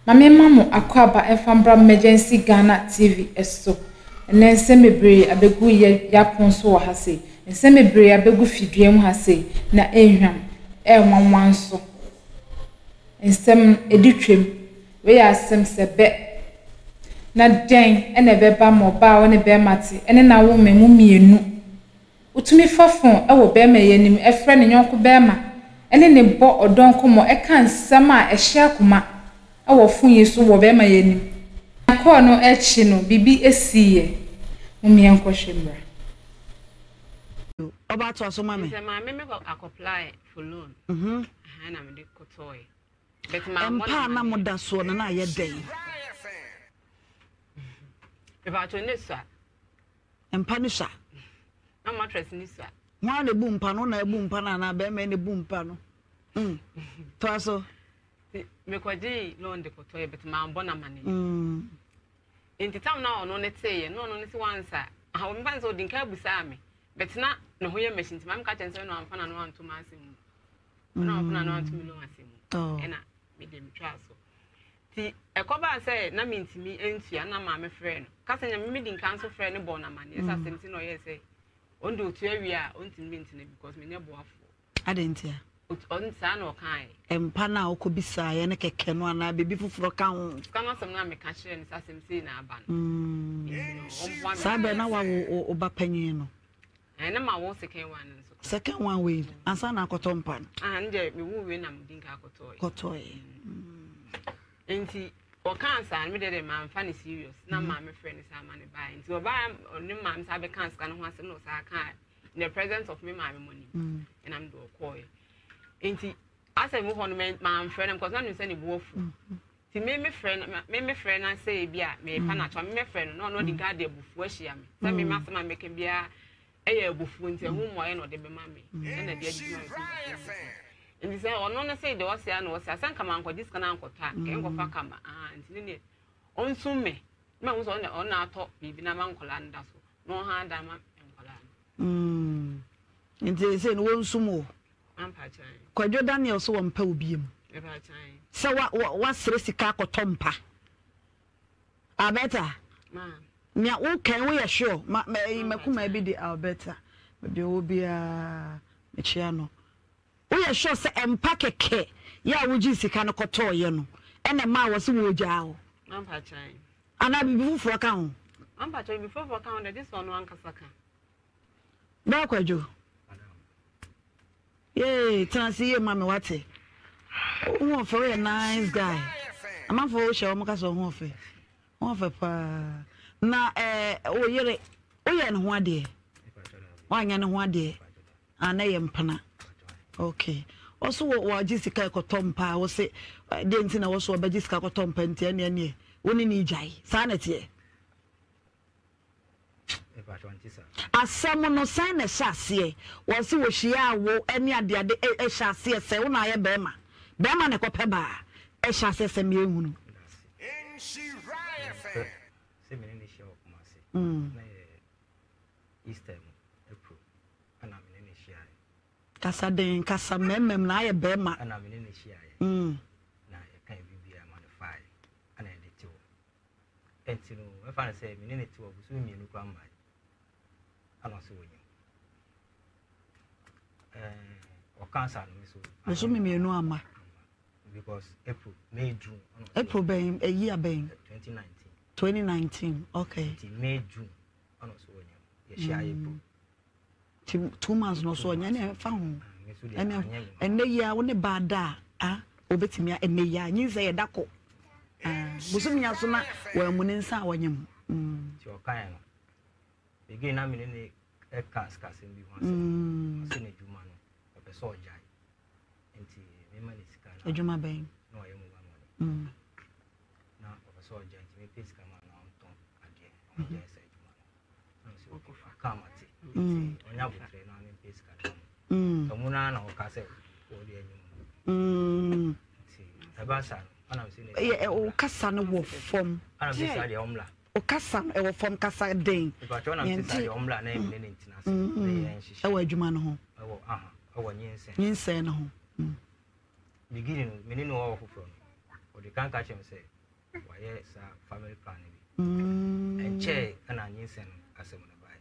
Mame mamu akwaba efambra emergency Ghana TV eso. Nense mebre abegu yapon so wo hase. Nense mebre abegu fidue mu hase na ehwam wanwan so. Nsem editwem we ya asem sebe na den ene beba mo ba woni be mate ene na wo memu mienu. Utumi fafon wo be ma yenim efre ne nyonko be ma ene ne bo odonko mo eka nsam a ehye akoma wo fun yesu wo be ma yenim. Akọ no echi no bibi esiye mummy enko hwemra. Oba to so mame. Se ma me apply for loan. Na me de kotoy. But Empa na moda so na ye den. About to nisa. Empa ni sha. Na mattress nisa. Wa na bu mpa no na bu mpa na be me ne bu mpa no. To so Me kwaji loan de kotoy but ma bona mane. Enti tam na ono ne teye no ne se wansa. Ah we mpa so din ka busa me. But na no ho ye machine mam ka chense no amfa na no anto ma asem. No amfa na no anto mi lo asem. Ena me dem twa so. Ti ekoba say na mentimi entua na ma me frɛ no. Ka se nya me din kan so frɛ no bo na mane. Esa asem ti no ye say ondo otu awia ontimi mentina because me ne boafo. Adentia. On sa no kan. Empa na okobisa ye ne keke no ana bebi fufuro ka ho. Kana asem na me ka kyerɛ ne asem sei na aba no. Sabe na wa oba panyin no. Na ma wo second one nso. Second one we ansa na akoto mpa. Nje me wu we na mudin ka akoto. Kotoy. Enti o kan sa me de ma mfa ne serious na ma me friend sa ma ne bai. Enti o ba ne ma me sa be kan ska no ho asem no sa kan in the presence of me ma me money. And I'm do call. Enti asa me ho no ma friend because na no say ne buofu. Ti me friend na say bia me pa na cho me friend no no di guard ebufu ahia me. Say me ma sama make bia eye ebufu nti hu mo ye no de be ma me. Na de adi ma. Nti say ono na say de o say na o say asan kama anko diska na anko ta ke enko fa kama nti ne onsu me ma wo so on na ato bibi na ma nkola nda so no ha da ma nkola. Nti say no onsu mo Ampa chan. Kwadwo Daniel so won pa obiem. Ampa chan. Se wa sere sika akotompa. Abeta. Ma. Mia wo kan wo ye sure makuma bi di Alberta. Be obi a mechia no. Wo ye sure se empa keke ya wo ji sika no koto ye no. Ene ma wo se wo gya wo. Ampa chan. Ana bibi fufuro ka ho. Ampa chan before for count this one one kasaka. Ba Kwadwo. Yay, Tansi mama wate. Who for a nice guy. I'm a for show maka so ho fe. Ho fe pa. Na o yere o ye no ho ade. Wanya no ho ade. Ana ye mpana. Okay. Also wo jisika ekotompa wo se de ntina wo so ba jisika ekotompa ntia ne woni ni jai. Sa na tie. Asam no san na hyase wo se wo hia wo ani ade hyase se wo na ye bema ne kope ba hyase se me ehunu se me ne hia okuma se na Easter April ana me ne hia kasa den kasa memem na ye bema ana me ne hia na ye kan bibia modify ana ye tiwo entino e fa na se me ne tiwo busu mi enu kwa mba ano so wonyi o cancer no so me enu ama because April May June April ben a year ben 2019 okay May June ano so wonyi ye share April 2 months no so nya na fa ho ene ya wo ne bada obetimi a ene ya nyi se ye dako busumi ya so na wa mu ne nsa wonyem ti o kan no again na me ne e kas bi ho se ne juma no e be so jai enti me ma ne sika na ejuma ben no ye mu ba mo na o be so jai me pe sika ma na on ton ade o jai se juma no so ko fa kamati onya butre na me pe sika to mu na o ka se o de enyum ti e ba sa ana me se ne o kasa no wo fom ana me se ade omla o kasa e wo fom kasa den because na me se ade omla na me ne ntina se ne yen hihye e wo adwuma no ho e wo e wo nyense no ho beginning me ne no wo foforo the can catch him say why family planning and che and I need send as a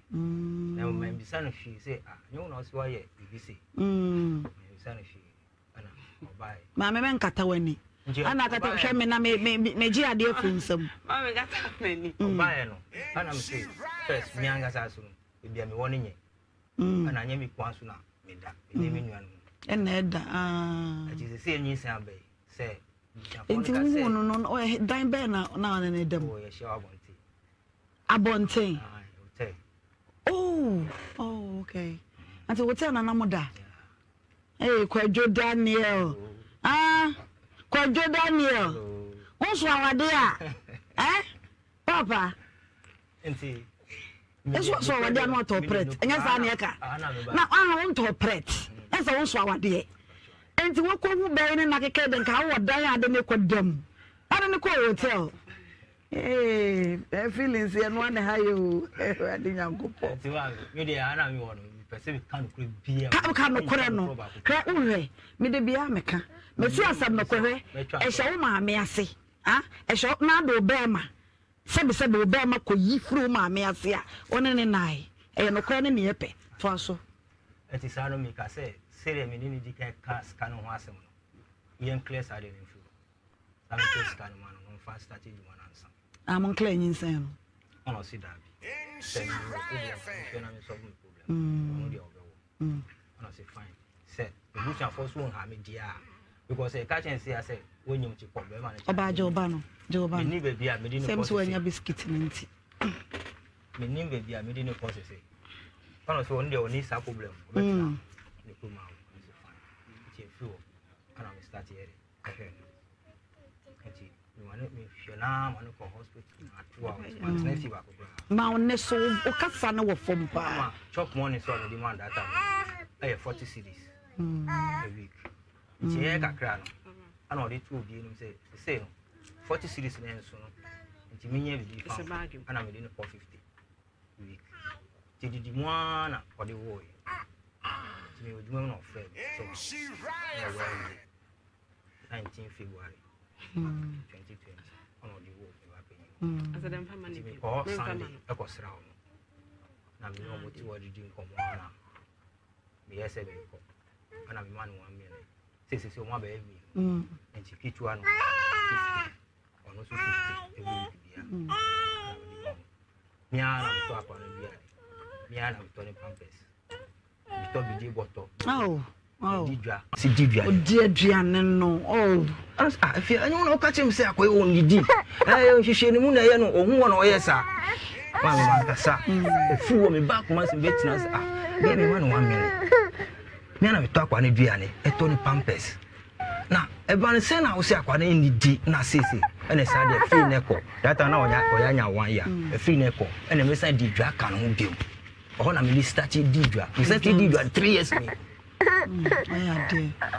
now my son she say you know why you say son she buy Mamma men kataweni ana kata hwe me na me ji ade afunsam Mama gata many buy no and I'm say first me anga sa so e bia me woni nye and anya me kwan so na me da me me nuanu en eda ati say nyi san be say enti wo no o dan be na na dem oh ye sure abonten hotel oh okay ati hotel na namoda Kwadwo Daniel Kwadwo Daniel wonso awade a papa enti eso so awade no interpret enya sa na eka na won interpret esa wonso awade enti wokọ hu be ne na keke de nka wo dan ade ne kwadam ade ne ko hotel feelings here no na hayo ade nyankopo enti wa me de ana mi wono person can could be ka no kore no kra unwe me de bia meka me si asam no kore e hye wo ma me ase e hye na do be ma sebe be ma ko yi furu ma me ase a one ne nai e no kore ne ne yepe to so eti sa no mi ka say sere me ni di ka scan ho asem no yen clear sa de nfu am to scan man no fast start you one answer am clear yin say no ono si da bi say you na me solve problem and I say fine say the bush and force won ha me dia because e catch and say I say when you to problem man oba joba no me ni baby a me di no sem so anya biscuit nti me ni baby a me di no cause say ono so on dey oni sa problem but the kuma I say fine it's a few and I start here enti you want me fiona man ko hospital at 2 hours but next week ma on so o kasa na wo fom pa chop money so the demand that time 40 cedis a week ti e kakra no ana o dey two bi no say no 40 cedis na enso no nti me nya bi fa ana me dey no 450 a week ti di mo ana o dey wo ti me oduma no friend so 19 February 2020 on the wo as a dem family oh Sunday e ko sra ho na me no moti wo di nkomo ana me yese be ko ana me man 1 million se o ma be mi enti kitu ano 50 ono so 50 every week bia mi ana to akwa na bia mi ana to ne pampers mi to bi di boto didwa si didwa o diaduane no if you no catch him say akoy won didi hwehwe ni mu na ye no ohun wona oyesa ma me man kasa fu wo me back man se betina say be me man 1 million me na me to akwa na duane e to ni pampers na e ban se na wo se akwa na ni di na sese ene sa de free neko data na oya nya 1 year e free neko ene me sa didwa ka no biom o na me start didwa me start didwa 3 years me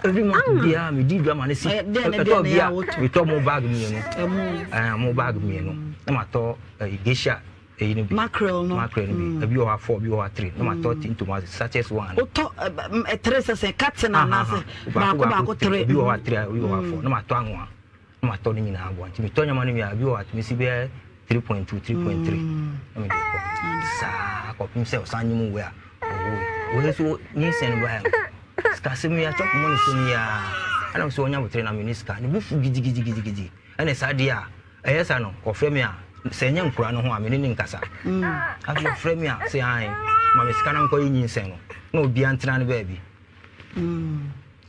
every month dia me didwa man si we to mo bag me no mo bag me no na ma to geisha ni mackerel no bi abi o 4 bi o 3 na ma to tin tomato sachets 1 o to 3 se cat na na se ba ko 3 bi o 3 bi o 4 na ma to anwa na ma to ni nyina abo anti mi to nyama no mi abi o atimi si be 3.2 3.3 na me ko sa ko pim se o sanyimu we a o so ni sen ba skasemi ya chop money so ni ya ana so onya botre na miniska ni bufu gidi ana sa dia eyesa no ko frame ya senya nkura no ho a menini nkasa afi frame ya say ai ma me ska na nko yin nsen no na obi antena ne baabi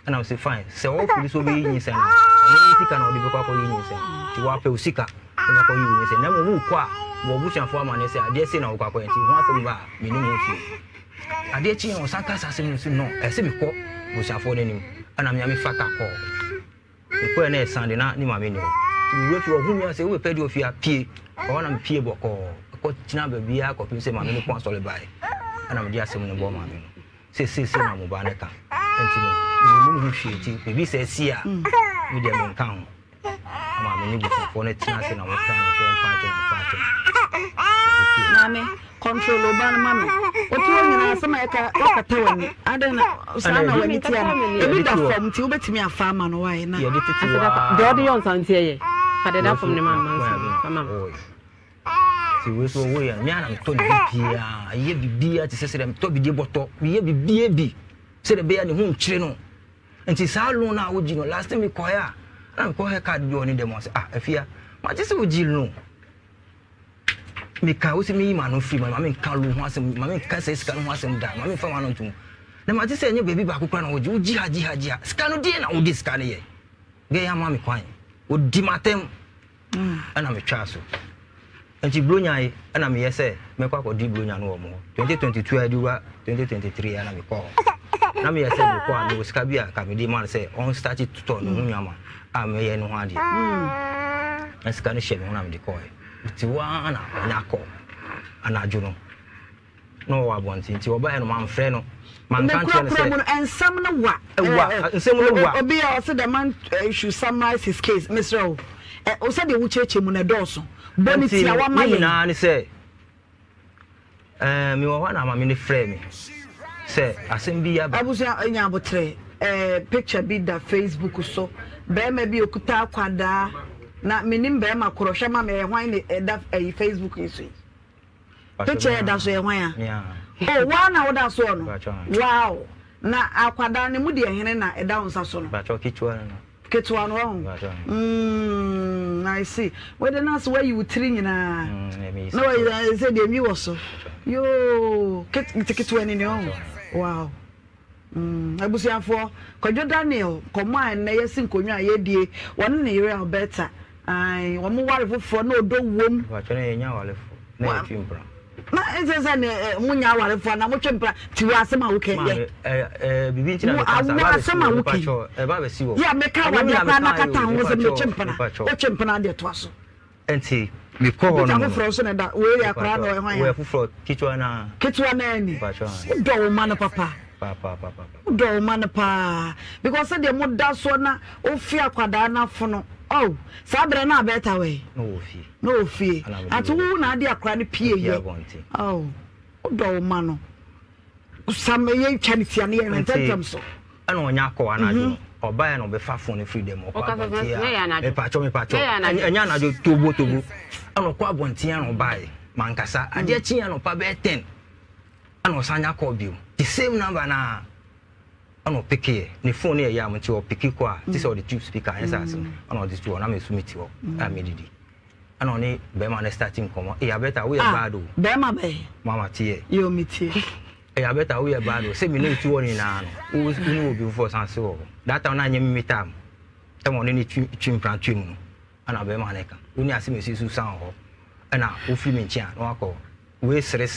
ana say fine say o fuli so be yin nsen no ni tika na odi be kwa ko yin nsen ti wa pe usika na ko yin nsen na mo wu kwa bo bu chanfo ama ne say ade say na wo kwa ko yin ti ho asem ba menini mo fi ade chi no sanka sasem no ese bi ko bo chanfo ne nim ana me fata ko ko na sande na ni ma me ni we fi ohun mi ase we pedi ofia pie o na me pie boko ko tina ba bia ko pin se ma me ni ko so le bai ana me di asem no bo ma me no se na mo ba ne ka enti no ni mu hwie ti be bi se si a mi de me kan ho ama me ni bu fo ne tina se na mo kan so pa to Mami, control over mami. What you want to say? I don't know. Sana when it's here. Ebi da form ti obetimi afa ma no why na. The audience antie ye. Fade da from the mama. Ti we so we ya na to bibia. Ye bibia ti sese dem to bidie boto. Ye bibia bi. Se de be ya ne hu nkyire no. Nti sa lo na wo gi no last time we call ya. Na ko he card bi oni dem say afia. Ma just wo gi no. Me ka wo se me ma no free ma me ka lo ho asem ma me ka se ska no ho asem da ma me fa ma no ntum. Na ma just say nye baby ba kokra na wo gi wo ji ha ska no die na wo di ska ne ye. Ge ya ma me kwan. Wo di matem. Ana me twa so. Enti blonya yi ana me yese me kwa ko di blonya no wo mo 2022 adiwa 2023 ana me call na me yese me kwa me ska bia ka me di man say on start it to no nyama a me ye no ho ade na ska no sheme na me di call ti wa na nya call ana juno no wa bonti nti oba he no man frɛ no man kan tell say ensam no wa ensam no wa obi a say the man should summarize his case Mr. O said the wucheche mu na dɔɔso boniti a wa maye na ni say me wa na ma me ni frɛ me say asem bi ya ba abusu anya abotre picture bi da Facebook so be ma bi okuta akwada na menim be ma korɔhwɛ ma me hwan ne da Facebook isu picture da so hwan ya oh wa na wo da so no wow na akwada ne mu de hene na da unsa so no ba cho kichwa no ketwa no I see whether that's where you train na no I said the me was so yo ketwa ni no wow abusiafo Kwadwo Daniel koma na yesi nkonwa yedie won ne yere Alberta ai wo mo ware foforo na odo wom ba cho ne nya wale fo na twimpra na ezeza ne munya ware fo na mo twempra ti wa asema wo ke ye bibi ntina me kasa ba asema wo ke ba be si wo ya me ka wa de pa na kata ho se me twempna o twempna de to aso enti me ko no mo fro so na da we ya kra na ho ya we foforo kitwa na ni ba cho do wo ma na papa do man pa because say the mother so na ofi akwada na fono oh sabre na beta we no ofi atu na ade akra ne pie ye oh do man no sam ye twantia ne ye mentam so ana onya akwa na adu oba ya no be fa phone freedom okwa me pacho enya na jo tobo ana kwa bontia no bai mankasa ade chi ya no pa be 10 ana osanya call biu the same number na ano pick here ni phone here ya mti o pick kwa this all the tube speaker answer ano this two na me sumiti o amedidi ano ni be ma na starting komo e ya better we bad o be ma be mama tie yo mitie e ya better we bad o say me no tu oni na no o ni obi before sanse o that time na nyem mitam e mo ni twim plan twim ana be ma na ka oni ase me sisu san ho ana o free me chia no akọ we sere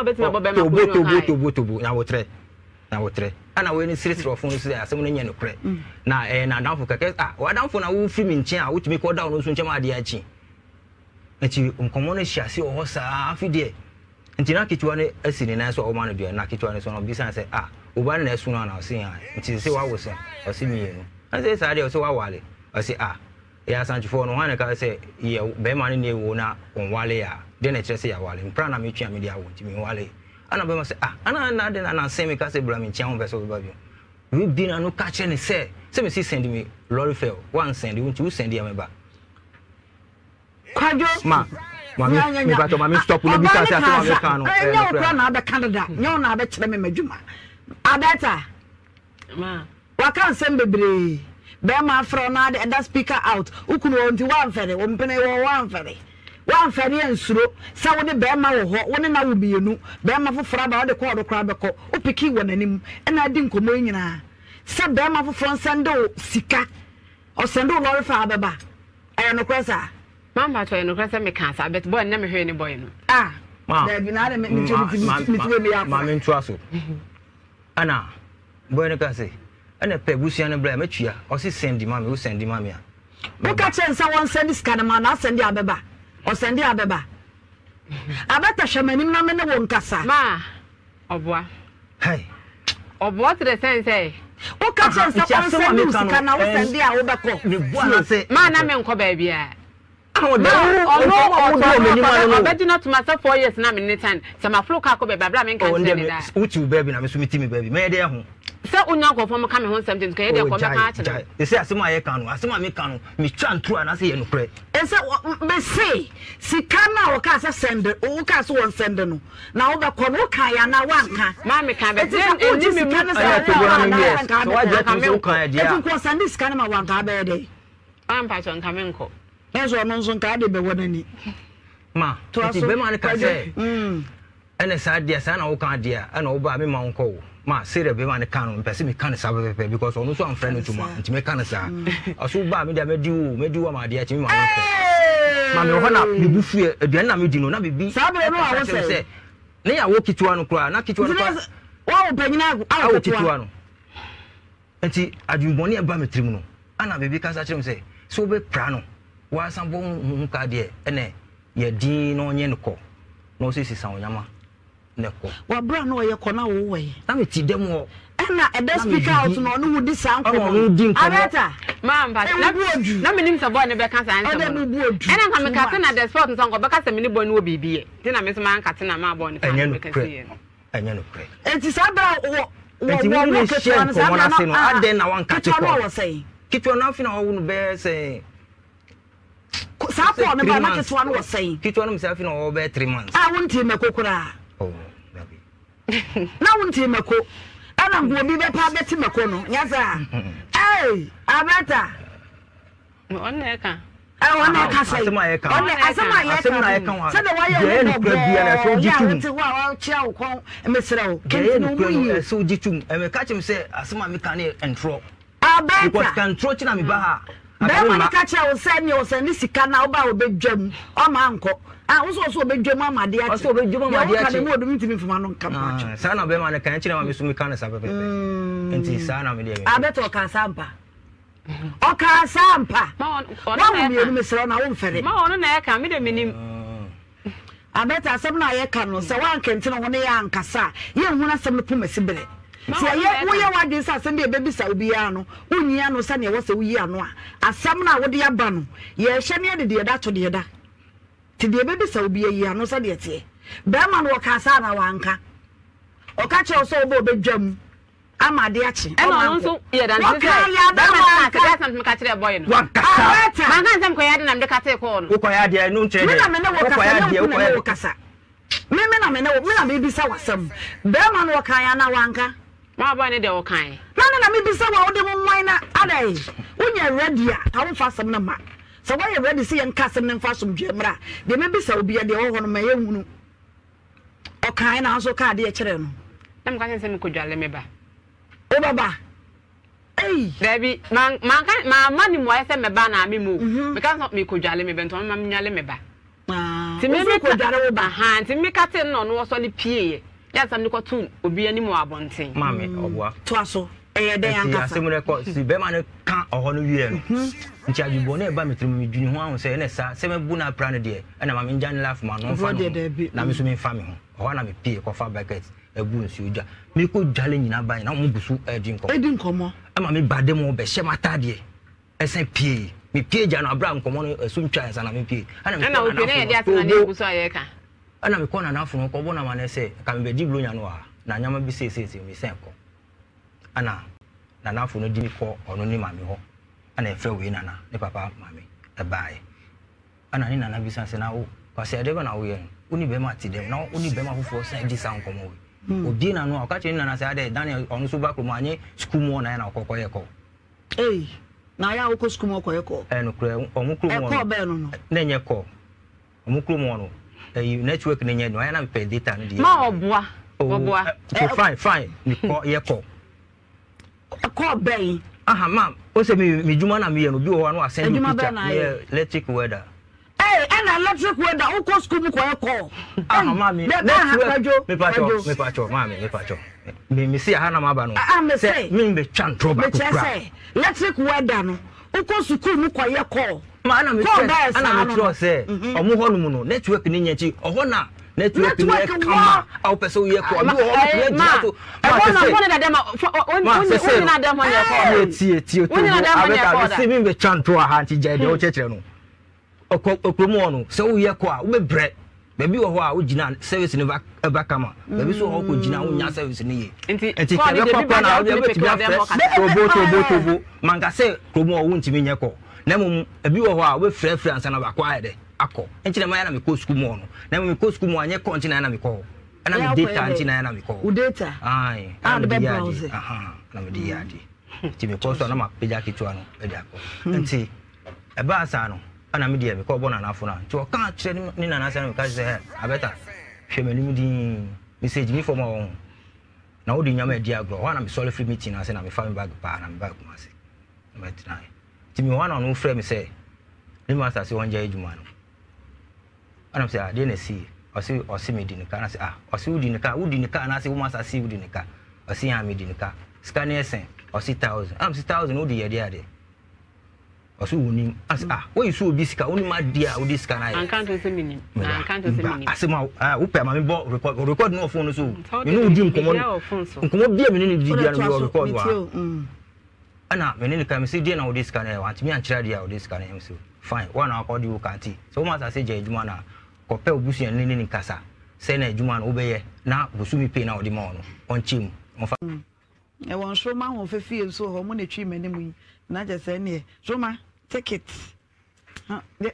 bet me bobe ma tobo na wotre ana we ni siri of phone so asem no nya no kre na na danfo keke wa danfo na wo free me nche a wotumi ko down no so nche ma ade achi enti nkomo no hyiase o hosa afide enti na kitwa ne asini na so o ma no bia na kitwa ne so no bisa say oba na esu no na o se ya enti se wa wo se o se mi enu an se sa de o se wa wale o se ya sanchifo no wan ka say ye be ma ne wo na on wale ya de na kire say ya wale mpra na me twa me dia wo enti me wale ana be ma say ana na de na say me ka say bra me tia ho be so ba bi we bi na no ka kire ne say me see send me lorry fare one send you to send ya me ba Kwadwo me ba to ma me stop no bi ka say asema me ka no no na be Canada nyo na be kire me madwuma abeta ma wa kan sem bebre be ma afro na de that speaker out ukunu onti wan fere wo mpene wo wan fere ensuro sa wo de be ma wo ho wo ne na wo bienu be ma foforo ba wo de ko do kra be ko o piki wo nanim e na di nkomo nyina sa be ma foforo sando sika o sando lorry fa abeba e no kwesa mama to no kwesa me kan sa bet boy na me hwe ni boy no da bi na de me ya ma me ntua so ana boy ne ka say ana pe busia ne bra matua o se send mama o send mama ya wo ka chen sa won send scan ma na send abeba o send abeba abata hwemanim na me ne wo nkasa ma oboa hey oboa to the sense wo ka chen sa won send scan na wo send a wo beko ne bo na say ma na me nko ba bia not to myself 4 years now in time. Some of flow car could be blabbing. Which you baby, I'm assuming me baby. May there. So, uncle from coming home something. They say, as my can, as my can, me chan through and I say, and pray. And so, me say, see, can now cast a sender, or cast one sender. Now the Konoka and now one can. Mammy can be then, and you can send this kind of one day. I'm Passion Kamenko. That's what Monson Cardi be one any. Ma, to us, women can say, and a sad dear son, oh, can't dear, and over me, my uncle. Ma, say the women can, pessimistic can serve because also I'm friendly to my to make cancer. I should buy me the medu, my dear, to my uncle. Mamma, you fear a dinner, you do not be. I say, nay, I walk it to one cry, not it to one. Oh, Penina, I walk it to one. And see, I do money about me, Trimono. And I because I say, so be prano. Why some bone cardia, and ye dean on Yenko. No, this is on Yama. Neko. What brand no your corner away? I'm a tea demo. And I speak out to know who this sound. Arata, ma'am, but no meaning of one never can answer. And I'm coming cutting at the spot and song because the mini boy will be. Then I miss man cutting a marbon and you can see it. And you know, it is about what you want to share for one thing. And then I want to catch what I was saying. Keep your nothing, I wouldn't bear say. Support the market one was saying. Keep on himself in over 3 months. I won't team a cocoa. Oh, baby. Now won't team a cook. And I'm going to be the public team a corner. Yes, sir. Hey, Abata. On there. I want to say, my account. I said, my account. Said the way you be and Mr. So jitum, and we catch him say, as my mechanic and throw. Because can throw to me baha. Then when I catch I will send you send this can now about big gem or my uncle. I was also big gem, my dear. Also, big gem, my dear. I want to me from my own company. Son of them, I can't tell me some mechanics. And his son of me. I bet or Casampa. O Casampa. One you, Mr. I won't ferry. Mon, I can meet a minimum. I bet I some I can, so one can tell one young Cassa. You want some pumissibility. So yeah, we are what this Sunday baby Saubiano, Uniano Sunny was a Wiano. As some now with the Abano. Yes, Shania the dear that to the other. To the baby Saubia, no Sadiety. Berman or Casana Wanka. Or catch also Bobby Jum. Amadiachi. And also, yeah, that's a boy. What? I'm quiet and the Cate corn. Ukoyadia, no change. Women, Cassa. Women, maybe some. Berman or Kayana Wanka. My bunny, they were kind. None of me be so all the miner. Are they? When you're ready, I won't fast some number. So why you ready see and custom and fashion gemra? They may be so be at the old on my own. Or kind also card dear children. I'm going to send me could you let me back. Oh, Baba. Hey, baby, my money was a banner, me move. Because not me could you let me bent on my me back. To me, could you over hand to me cutting on was only P. Yes, I'm not to be any more abundant. Mammy, or what? Twasso, a day and similar course. The Beman can't or honor you. Which are you born by me to me, Junior Juan, say, and 7 Buna Prana dear, and I'm in Jan laugh, man, no fun. Now, Miss Me family, or one of me pay or 5 buckets, a boon suja. Me could jolly in a buy, now Mubusu, a drink. I didn't come. I'm a me bad demo, but Shema Taddy. SMP, me pay Jan Abraham, come on, a soon chance, and I'm pay. And I'm and I'm calling enough from Cobona when I say, can be Dibluanoa, Nanyama be say, we send. Anna, Nana for no dinner call or no mammy, and a fair winner, the papa, mammy, a buy. And I didn't have business now, but I never know, only Bema today, now only Bema who forsake this sound come away. Dinner no catching and I said, Daniel on Subakumani, school more and I'll call Koyako. Eh, now I will school Koyako, and Mukumo, then you call Mukumono. Network in the end, I pay data. Fine. You call your call. A call bay. Aha, ma'am. What's a me, Jumana, me, and do one was sending electric weather. Hey, and electric weather, who calls school call? Ah, mammy, me pacho, mammy, me pacho. Me see a Hannah Mabano. I'm the same, mean the chant trouble. Electric weather, who calls school call? Man, I'm say, or Muhono, network in Yachi, or Hona, network in Kama, our person, you call. I want to see the chant to a handy Jado Chetrano. okromo no se wo ye ko a wo bebre baby wo ho a wo gina service ne ba kama baby so ho ko gina wo nya service ne ye enti ke be papa na wo be ti bia tobo manga se kromo wo ntimi nye ko na mum abi wo ho a wo frɛ ansa na ba kwa ayede akọ enti na ma ya na me ko school mo no na me ko school mo anye ko enti na me ko na me data enti na me ko u data ai the browser na me di yadi ti me ko so na ma peja kitua no e dia ko enti e ba asa no ana me di e me ko bo na afo na ti o kan kire ni na na asa na me ka say abeta hwe manim di message mi for mo na wo di nyama e dia agro wa na me solve free meeting na say na me fa me bag pa na me bag kuma say me try ti me wa na no frɛ me say ni master say won ja ejuma no ana say dey na see o si me di nika na say o si udi nika na say wo master see udi nika o si ya me di nika scan esen o si 1000 am si 1000 udi ye dey o si woni as wo isu obi sika woni ma dia udi scan na an kan to say minim an kan to say minim asema wo pe ma me bo record no phone so me no udi nkomo bia me ni di dia no record wa ana me ni ka me say dia na udi scan na want me an kira dia udi scan na so fine one accord you kanti so wo master say je ejuma na ko pe obusu en ni kasa say na ejuma na wo be ye na busumi pe na odi ma ono on chim on fa e won so ma ho fefie so ho mo na twi mani mu na je say ne so ma ticket ha de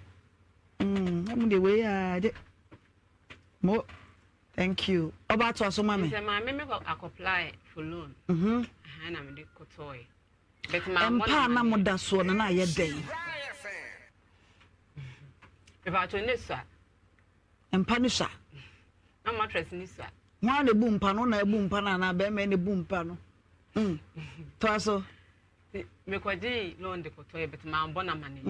am de we de mo thank you about to so ma me say ma me apply for loan na me de kotoy but ma empa na mo da so na ye den about to nisa empa ni sha na mattress nisa wa na bu mpa no na bu mpa na be me ne bu mpa no to aso me kwaji loan de kotoy but ma mbona mane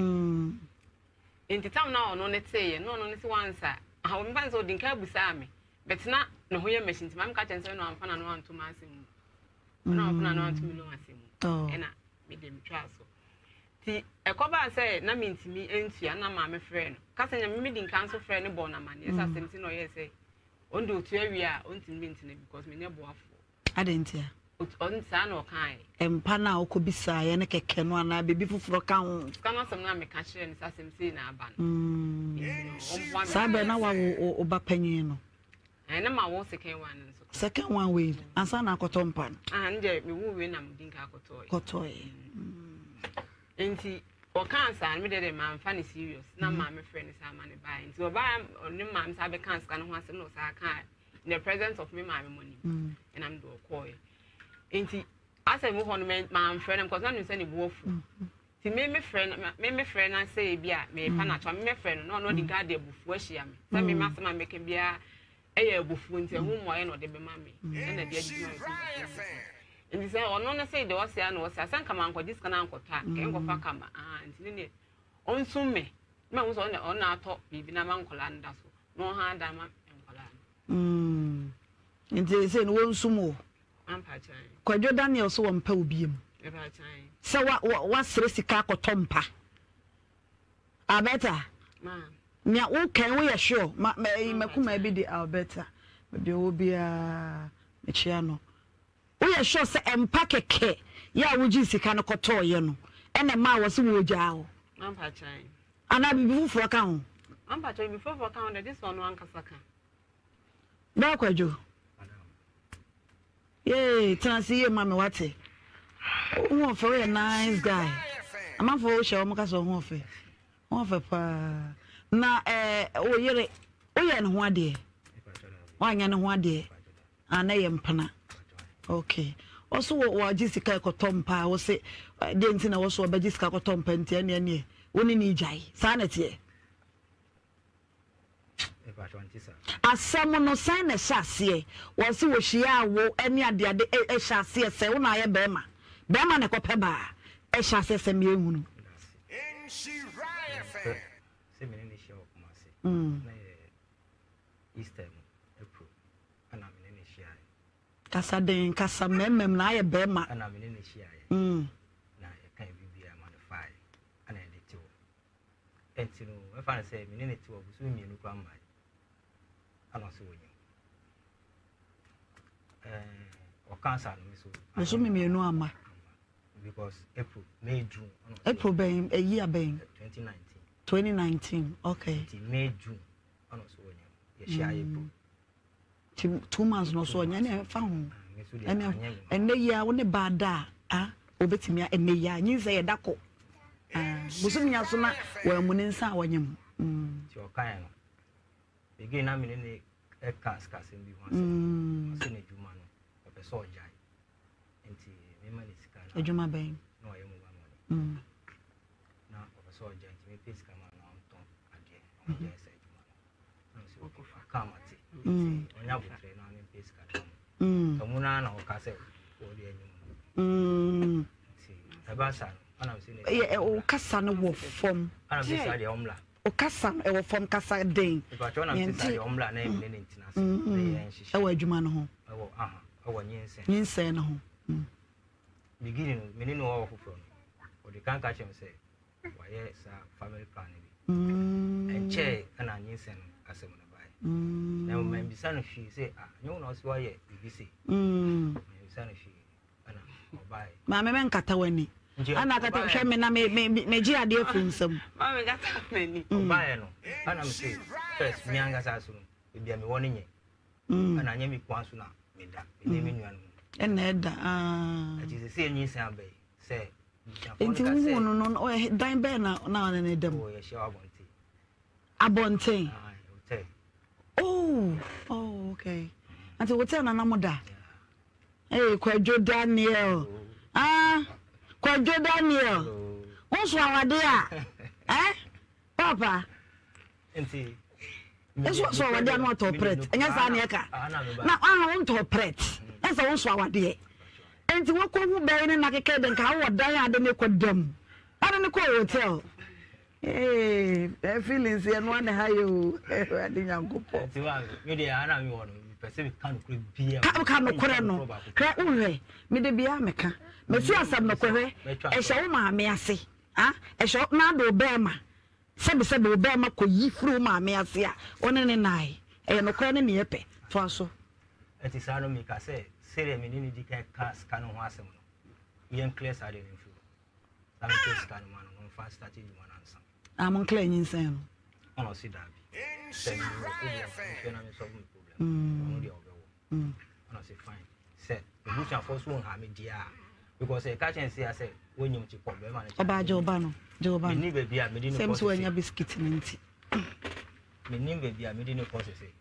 enti tam na ono ne teye no ne se wansa ha wo mbanza odin ka busa me but na no ho ye machine ti mam ka chense no amfa na no anto ma asem na amfa na anto mi lo asem ena me dem twa so ti ekoba say na mintimi entua na ma me frɛ no ka senya me din cancel frɛ no bo na mane esa asem ti no ye say ondo otu awi a ontimi ntine because me ne bo afo adentia on sa na okan empa na okobisa ye ne keke no ana bebi fufuro ka ho kana sam na me ka kire ni sasem sei na aba no sabe na wa wo ba panyin no na ma wo second one nso second one we ansa na akoto mpa no nje me wo we na me din ka akoto enti okan sa me de ma mfa ni serious na ma me friend sa ma ne bai enti oba oni ma me sa be kan ska no ho asem no sa kan in the presence of me my money and I'm do call enti asa mu ho no ma friend am cause na no say ni buofu ti me friend na say bia me pa na cho me friend no di ga de bufu ahia me say me masema me kan bia eye bufu enti hu mo ye no de be ma me na de adi ma enti say ono na say de o say na o say san kama anko diska na anko ta ke enko fa kama enti ne onsu me ma wo so na ato bibi na ma nkola nda so no ha da ma nkola enti say no onsu mo Kwadwo Daniel so wampa obiem se wa sere sika akotompa abeta nya wo kan wo ye sure makuma bi di Alberta bi obia mechia no wo ye sure se empa keke ya wo ji sika no kotoye no ene ma wo se wo gya wo ampa chan ana bi fufuro ka ho ampa chan bi fufuro ka ho this one one kasaka ba Kwadwo yeah, Tennessee, Mammy Watty. Oh, for a nice guy. I'm not for show Mocas or Hoffy. Hoffy, now, oh, you're and one day. Why, and one day. And I am Pana. Okay. Also, what Jessica Cotompa was say, didn't know also about Jessica Cotompa and Tiani, only need Jai, sanity. Asamo no sign na chassis wo se wo hia wo ene ade ade chassis se wo na ye bema na kope ba chassis se me ehunu se me ne hia wo kuma se na Easter April ana me ne hia kasa den kasa memem na ye bema ana me ne hia na ye kan bibia manify ana ye ti wo enti no we fa say me ne ti wo busu mienu kwa mai ana so wonyo o cancer no so me mienu ama because April May June April ben a year ben 2019 2019 okay ti May June ono so wonya ye share April 2 months no so wonya ne fa ho ene ya wo ne bada obetimi ene ya nyinze ye dako busumnya so na wa mu ne nsa wanyam ti o kan no begin na me ne e kas bi ho ase ne juma no o pe so ojai enti me ma ne sika na ejuma ben no ye mu ba mo na o pe so ojai ti me pe sika ma na on ton ade o je se juma no so ko fa kamati onya butre na me pe sika to mu na o ka se o de enyum si ebasa ana me se ne o kasa no wo fom ana me se de omla o kasa e wo fom kasa den e ba chona me se de omla na me ne ntina se ne yen hihye e wo adwuma no ho e wo e wo nyense no ho beginning me ne no wo foforo o de kan ka chem se wa ye sa family plan bi enche ana nyense no asem no bai na mo me bisa no hwi se nyo no so ye bibisi me bisa no hwi ana obai ma me nkata wani ana kata hwe me na me ji ade afunsam ma me gata mani obai no ana me se first mi anga sa so bia me woni nye ana nya mi kwa so na me da me me nua no ena eda ati se nyense abai se enti wo no o dan be na ne dem o ye sha abonten hotel oh okay ati hotel na namoda Kwadwo Daniel Kwadwo Daniel wonso awade papa enti eso so awade no to pret enya sa na eka na won to pret esa wonso awade enti wo ko hu be ne na keke den ka wo dan ade ne kodam ade ne ko hotel feelings e no na hayo ade nyankopo enti wa me de ana mi wono pese kan kure bia ka no kure no kra unwe me de bia meka me si asam no kure e hye wo maame ase e hye na do be ma sebe be ma ko yi furu maame ase a one ne nai e no kure ne ne yepe fa so eti sa no mi ka se sere me ni di ka scan ho asem no yen clear sa de nfu sa me scan man no fa start di man ansa amon clear nyin sen no ono si da bi se ni ko na me so problem no dey obewo ono si fine se the bush and force won ha me dia because e ka chen say say wonyum ti problem man oba joba no me ni be bia me di no sem so anya biscuit ninti me ni be bia me di no cause say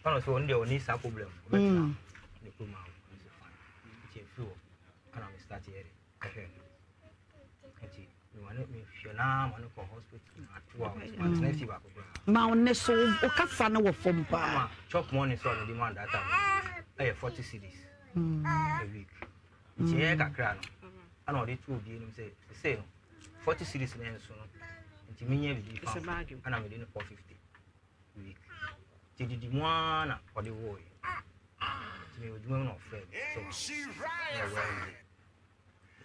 ono so on dey oni sa problem obetra ne ko ma so fine ti feel ana me start here ati me wan me fiona man ko hospital at 2 hours next week ko ma on so o kasa na wo fom pa chop money so the demand that time 40 cedis a week ti e kakra no ana o dey two bi nim say no 40 cedis na enso no nti menye bi fa ana me dey no 450 a week ti di mo ana o dey wo ti me oduma no offer so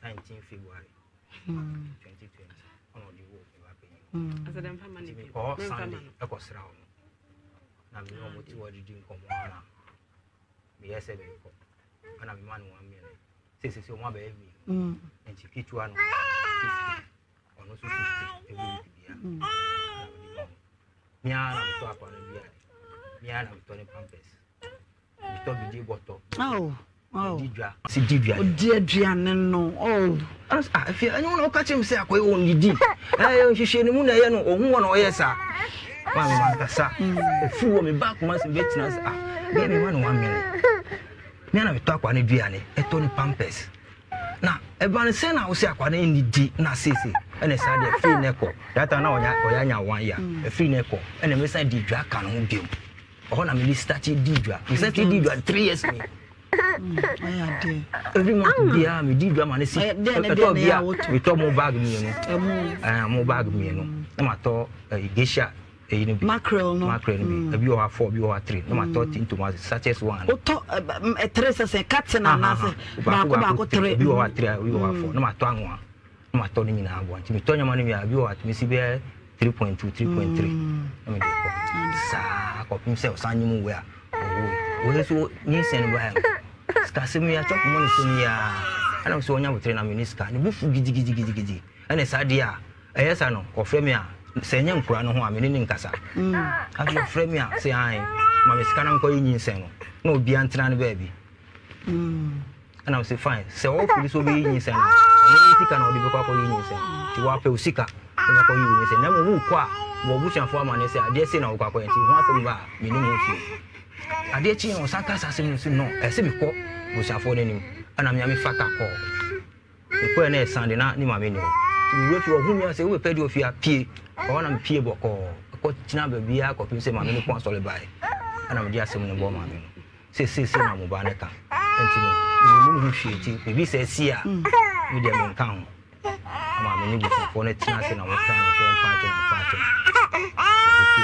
19 February 2020 ono di wo e wa pe as dem family bi ko Sunday e ko sra ho na mi no moti wo di nkomo ana mi yese be ko ana mi manu wa mi ne se o ma be mi enti kitua no 50 ono so 50 every week bia mi ana to apa no bia mi ana to ne pampers mi to bi di boto didwa si didwa o di aduane no afi anyo na o ka chem se akoy won didi hwehwe ne mu na ye no ohun wona o ye sa ma me man kasa efi wo me back man se betina sa be me man 1 minute me na me to akwa ne duane e to ne pampers na e ban se na o se akwa ne ndi na sese ene sa de free neko data na oya nya 1 year e free neko ene me sa didwa ka no biom o na me li start didwa me start didwa 3 years me every month bia me di drama na si bia we to mo bag me no mo bag me no na ma to geisha e ni mackerel no bi bi o ha 4 bi o ha 3 na ma to tinto ma sachets 1 o to 3 se katsina na se ba ko 3 bi o ha 3 bi o ha 4 na ma to anwa na ma to ni nyina abo nti me to nyama no bi o ha me si be 3.2 3.3 na me ko sa ko pim se o sanyi mu we a o so ni sen ba skasemi ya chop money so ya ana so onya botre na minister ni bufu gidi ene sa dia eyesa no ofre me a sɛ nyɛ nkura no ho a me ne nkasa after frɛ me a sɛ ai ma me sika na nkɔ yi nsen no na obi antena ne baabi and I say fine sɛ wo fili so be yi nsen no ɛne sika na odi be kwa yi nsen ti wa pɛ sika na kwa yi nsen na mo wu kwa wo busuafo ama ne sɛ ade sɛ na wo kwa nti ho asɛm ba me ne mo fi ade chi no saka asɛm no no ɛsɛ me kɔ busuafo ne nim ana me ame faka kɔ ko na sande na ni ma me ni ho ti wo fi wo hu mi sɛ wo pɛ di ofia pie o na me pie bɔkɔ ko tina ba bia ko pin sɛ ma me ni pon sɔle bai ana me di asɛm no bɔ ma me no se na mo ba ne ka enti no mu hwie ti bi sɛ si a me de me nka ho ama me ni busuafo ne tina sɛ na wo kan so mpa to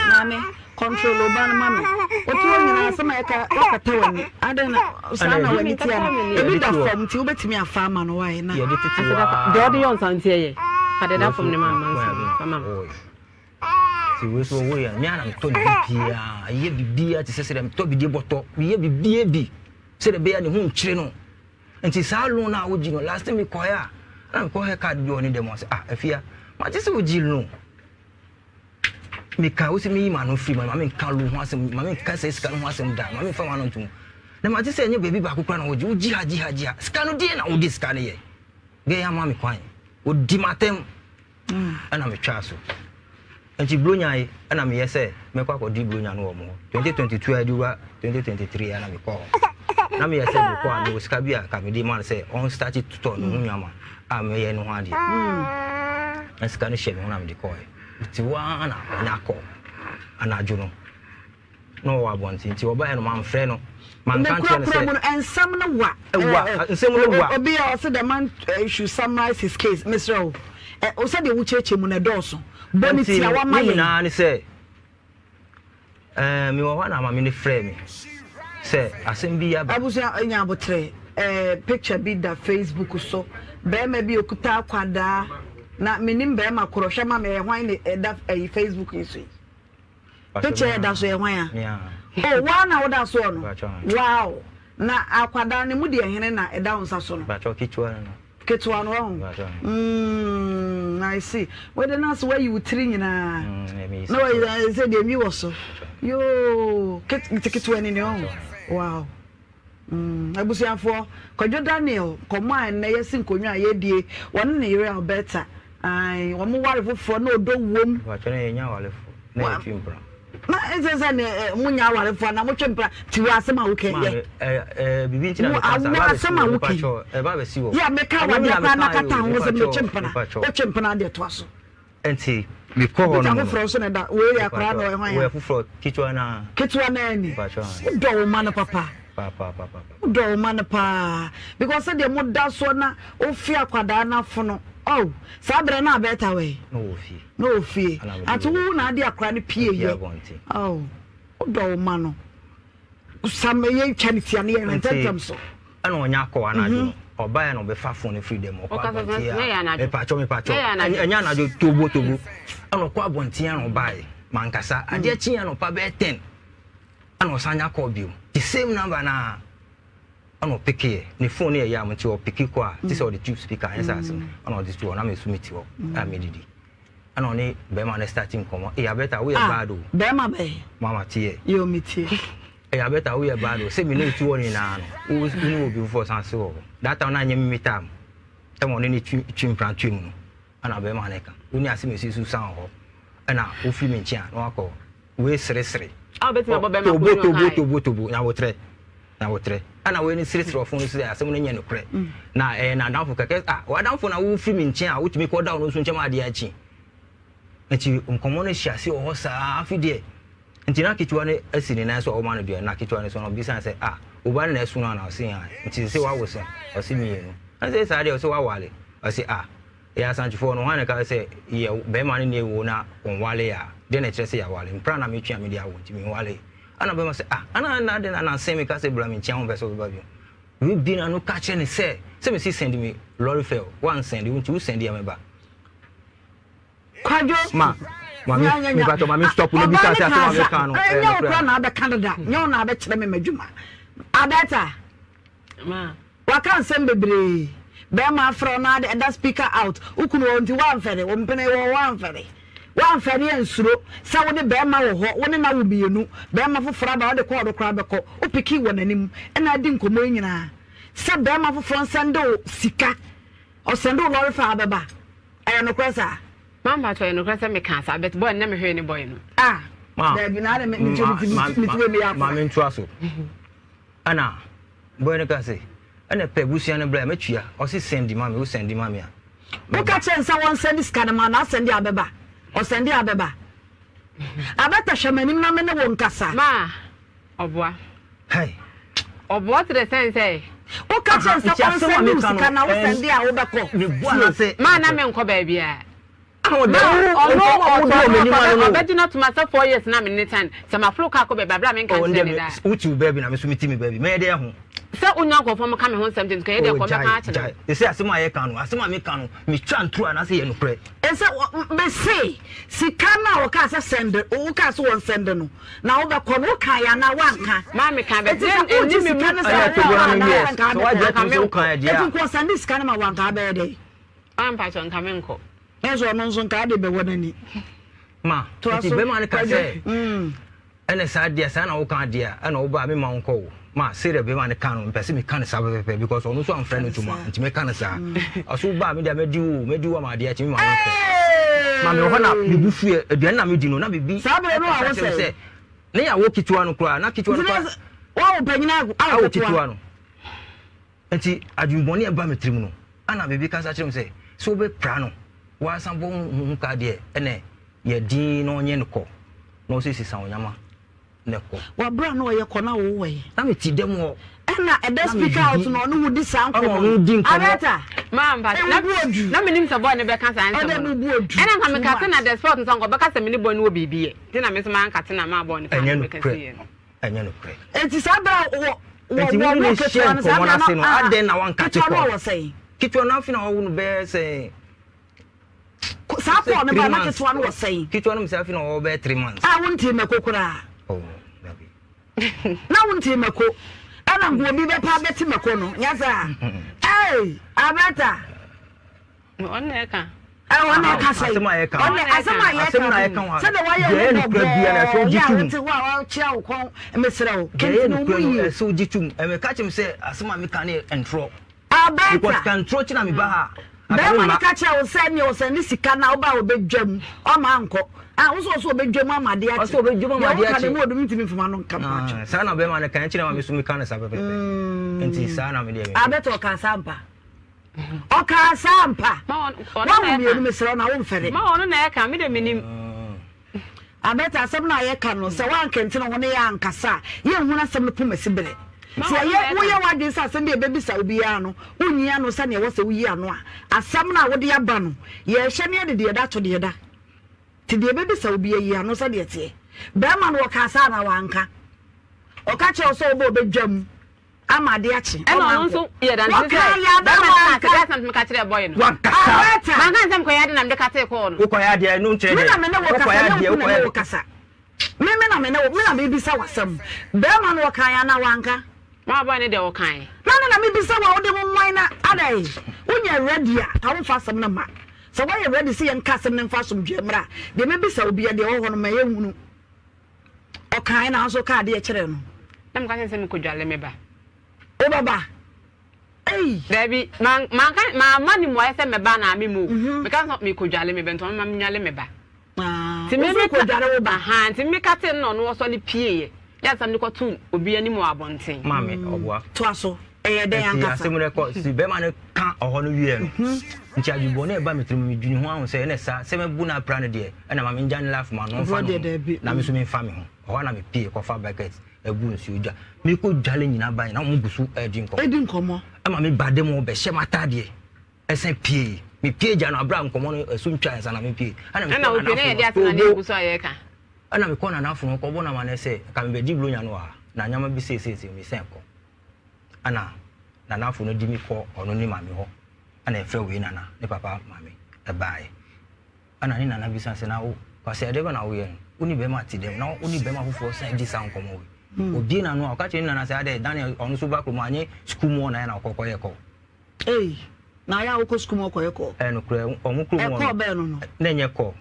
mame control oban mame otu nyina asema eka wakata wani adena sana wani tia ebi da form ti obetimi afa ama no wai na de odi yon santie ye adeda form ne mama ti we so wo ya nya na to bibia ye bibia ti sese dem to bidie boto ye bibia bi se de be ya ne hu nkyire no enti sa lo na wo gi no last time ko ya na ko he card bi oni dem o se afia ma ti se wo gi no me ka wo se me ma no free ma me ka lo ho asem ma me ka se sika no ho asem da ma me fa ma no ntum na ma ti se nye baby ba kokora na wo gi ha sika no die na wo di sika no ye ge ya ma me kwan wo di matem ana me twa so enti blonya yi ana me yese me kwa ko di blonya no wo mo 2022 adiwa 2023 ana me ko na me yese me ko an wo sika bia ka me di man se on start to no nyama a me ye no ho ade sika no she me na me di ko ti wa na nyako anajo no wa bonti ti oba no man frɛ no man kan tell say ensam no wa ensam no wa obi o say the man should summarize his case Mr. O say the wucheche mu na dɔɔso boni ti awa maye na ni say me wa na ma me ni frɛ me say asem bi ya ba abusu anya abotre picture bi da Facebook so be ma bi okuta akwada na menim be ma korɔhwɛ ma me hwan ne da Facebook nso picture da so hwan ya oh wa na woda so no wow na akwada ne mu de hene na da unsa so no ba cho kichwa no I see whether that's where you three nyina no I said the me so yo kitwa ni no wow abusiafo Kwadwo Daniel koma na yesi nkonwa yedie won ne yere Alberta ai wo mo ware fofo na odo wom ba cho ne nya ware fo na etwimpra na ezeze ne munya ware fo na mo twempra ti wa asema wo ke ye bibi ntina me kasa ba asema wo ke ba ba si wo ya me ka wa dia pa na kata ho se me twempra o twempra de to aso enti me ko ho no foforo so ne da we ya kra no hwan ya we foforo kitwa na ni ba cho do wo ma na papa do man pa because the mudda so na ofi akwada na fono oh sabre na beta we no fi atu na ade akra ne pie ye oh do man no usame ye chanity na ye ntentem so ana onya akwa na adu oba ya no be fa phone freedom okwa me pacho anya na jo tobo ana kwa bontia no bai mankasa ade chi ya no pa be 10 ana osanya call bio the same number na ana pick ne phone e ya amti o pick ko a this all the tube speaker answers ana this two na me sumiti o amedidi ana oni be ma na starting komo e ya better we bad o be ma be mama tie yo mitie e ya better we bad o say me no tu oni na no o no obi for sanse o that time na nyem mitam tamo ni twimpran twim ana be ma na ka oni ase me sisu san ho ana o fi me nchia na akọ we sere beti ma bobe ma tobo na wotre ana we ni siri phone so ya asem no nya no kre na na danfo keke wa danfo na wo fi mi nche a wo timi ko down no so nche ma ade achi nti nkomo no hia se o sa afide nti na kitwa ne asini na so o ma no de na kitwa ne so no bisa se o ba na esu na se ha nti se wa wo se o se mi enu an se sa de o se wa wale o se ya sanchifo no wan ka se ye be ma ne wo na on wale ya de na kire se ya wale mpra na me twa me dia wo nti me wale ana be ma se ana na de na se me ka se bra me tia ho be so be ba bi we bi na no ka kire ne se me si send me lorry fail one send you nti send ya me ba Kwadwo ma me ba to ma me stop no bi ka se asema me ka no no na be Canada nyo na be kire me madwuma abeta ma wa kan sem bebre be ma afro na de speaker out ukunu wonti wan fere wo mpene wo wan fere wan fani ensuro sa wo de be ma wo ho wo ne na wo bienu be ma foforo ba wo de ko do kra be ko o piki wo nanim e na di nkomo nyina sa be ma foforo sendo sika o sendo lori fa abeba e no kwesa mama to no kwesa me kan sa bet boy na me hwe ni boy no da bi na me ntu aso ana boy no ka say ana pe busia no bra matua o se sendi mama o sendi mama ya mo ka chen sa won sendi scan ma na sendi abeba o sendi abeba abata shamanim na me ne won kasa ma oboa hey oboa to the sense say o ka chen sa won sendi scan na o sendi a wo beko me bua na say ma na me nko ba bia oh no bet not to myself 4 years na me time so my flow ka ko be bra me kan say me da uti baby na me so meti me baby me dey ho say unya ko fo mo ka me ho something ka e dey ko me ka ache e say asema ye kan no asema me kan no me twa ntru na say ye no pre e say me say sika na o ka say send o ka so won send no na wo be ko no ka ya na wanka ma me kan be dey e me me so wa je ko kan ya dia e ko send sika na ma wanka be dey am pa so nka me nko enzo no nso nka de be wonani ma to be ma ne ka say ene sa dia sa na wo kan dia ana wo ba me ma nko ma say the be ma ne kan no pese me kan sa be because onu so am friend to ma nti me kan sa aso ba me dia me di wo ma dia chi me ma nko ma me ho na me bu fie aduan na me di no na be bi sa be no a wo say ne ya wo kitwa no kura na kitwa no kura wa wo panyina a wo kitwa no enti adwumboni e ba me trim no ana be bi kan sa chim say so be pra no wa sambo nka de ene ye din no nye nko no sisi sa onyama neko wa bra no ye kona wo we na me ti dem wo ena e da speaker out no no wudi san ko abeta mamba na me nim se boy ne be kan san nsem ena nka me ka na the sport nsan ko be ka se me ni boy no wo bibie ti na me se man ka te na ma boy ne ka me ka se enye no pre enti sa bra wo wo ketwa no sa bra no aden na wan ka te ko wo sei ketwa na afi na wo no be se sa po ne ba na ketwa no wo sei ketwa no me sa afi na wo be 3 months wonti meko kura oh baby na wonti meko ana ngo bi be pa beti meko no nyaza abata onne ka ona ka sai asema ye ka asema ye ka se de wa ye no bia na so jitum wa chia wo kon mesra wo ke no mu so jitum me ka chim se asema me ka ne entro abata because control china me ba ha be ma ka chia wo se ni wo se ni sika na wo ba wo bedwam o ma anko wo so bedwam amade a so bedwam amade a ka ne mo do mitimi fuma no nka pa sa na be ma ne kan china ma me so me ka ne sa pepe enti sa na me de abata o ka sampa oka sampa wa mi enu mesra na wo mfere ma ono na e ka me de minim abeta asem na ye ka no se wan kenti no ne ya ankasa ye hu na asem no pomasi bere se ye wo ye wade sa asem de bebisa obi ya no unyi ano sa ne wo se wuyi ano a asem na wo de ya ba no ye hye ne de da to de da ti de bebisa obi yi ano sa de tie be ma no ka sa na wanka o ka che o so obo bedwam amade achi e no nso ye dan se ba ka sam ka kire boy no wa kasa man kan sam ko ya de nam de ka te ko no ko ya de no nche de me na me wo kasa me na me na me bisa wasam be ma no kan ya na wanka ma boy ne de wo kan na me bisa wa wo de mo mwan na adai unya ready a wo fa sam na ma so why you ready see yan kasam na fa som dwemra de me bisa obi de wo ho no ma ye hunu o kan na so ka de e kire no nam ka se me ko dwale me ba o baba baby man kan ma mani mo ese me ba na me mu me kan me ko dwale me bento ma nyale me ba ti me ko dwale wo ba ha ti me ka te no no so le pie ya sam ni ko tu obi ani mo abonten mame oboa to aso eye den yankasa asem ne ko si be ma ne ka oho no wie no nti ajubo na e ba metrim me dwuni ho ahun se ne sa se me bu na pra ne de e na ma me njan laugh ma no fa na me so me fa me ho oho na me pie ko fa bucket ebu nsi oja me ko dwale nyina ban na mo busu edi nkomo ama me bade mo be hye matade esen pie me pie ja no abra nkomo no esu ntwa ensa na me pie ana o pie na ye dia tena na busu aye ka ana me ko na na funu ko bo na ma na se ka me be di blo nya no a na nyama bi se me sen ko ana na na funu di mi ko ono ni ma me ho ana e fe we na ne papa ma me e bae ana ni na bi san se na wo kwa se de ba na wo ye uni be ma ti dem na uni be ma fufo san di san komo we obi na no ka che na say ade Daniel onu so ba kromo anye school mo na na kokko ye ko na ya wo ko school mo ko ye ko no kure omu kromo e ko be no na nye ko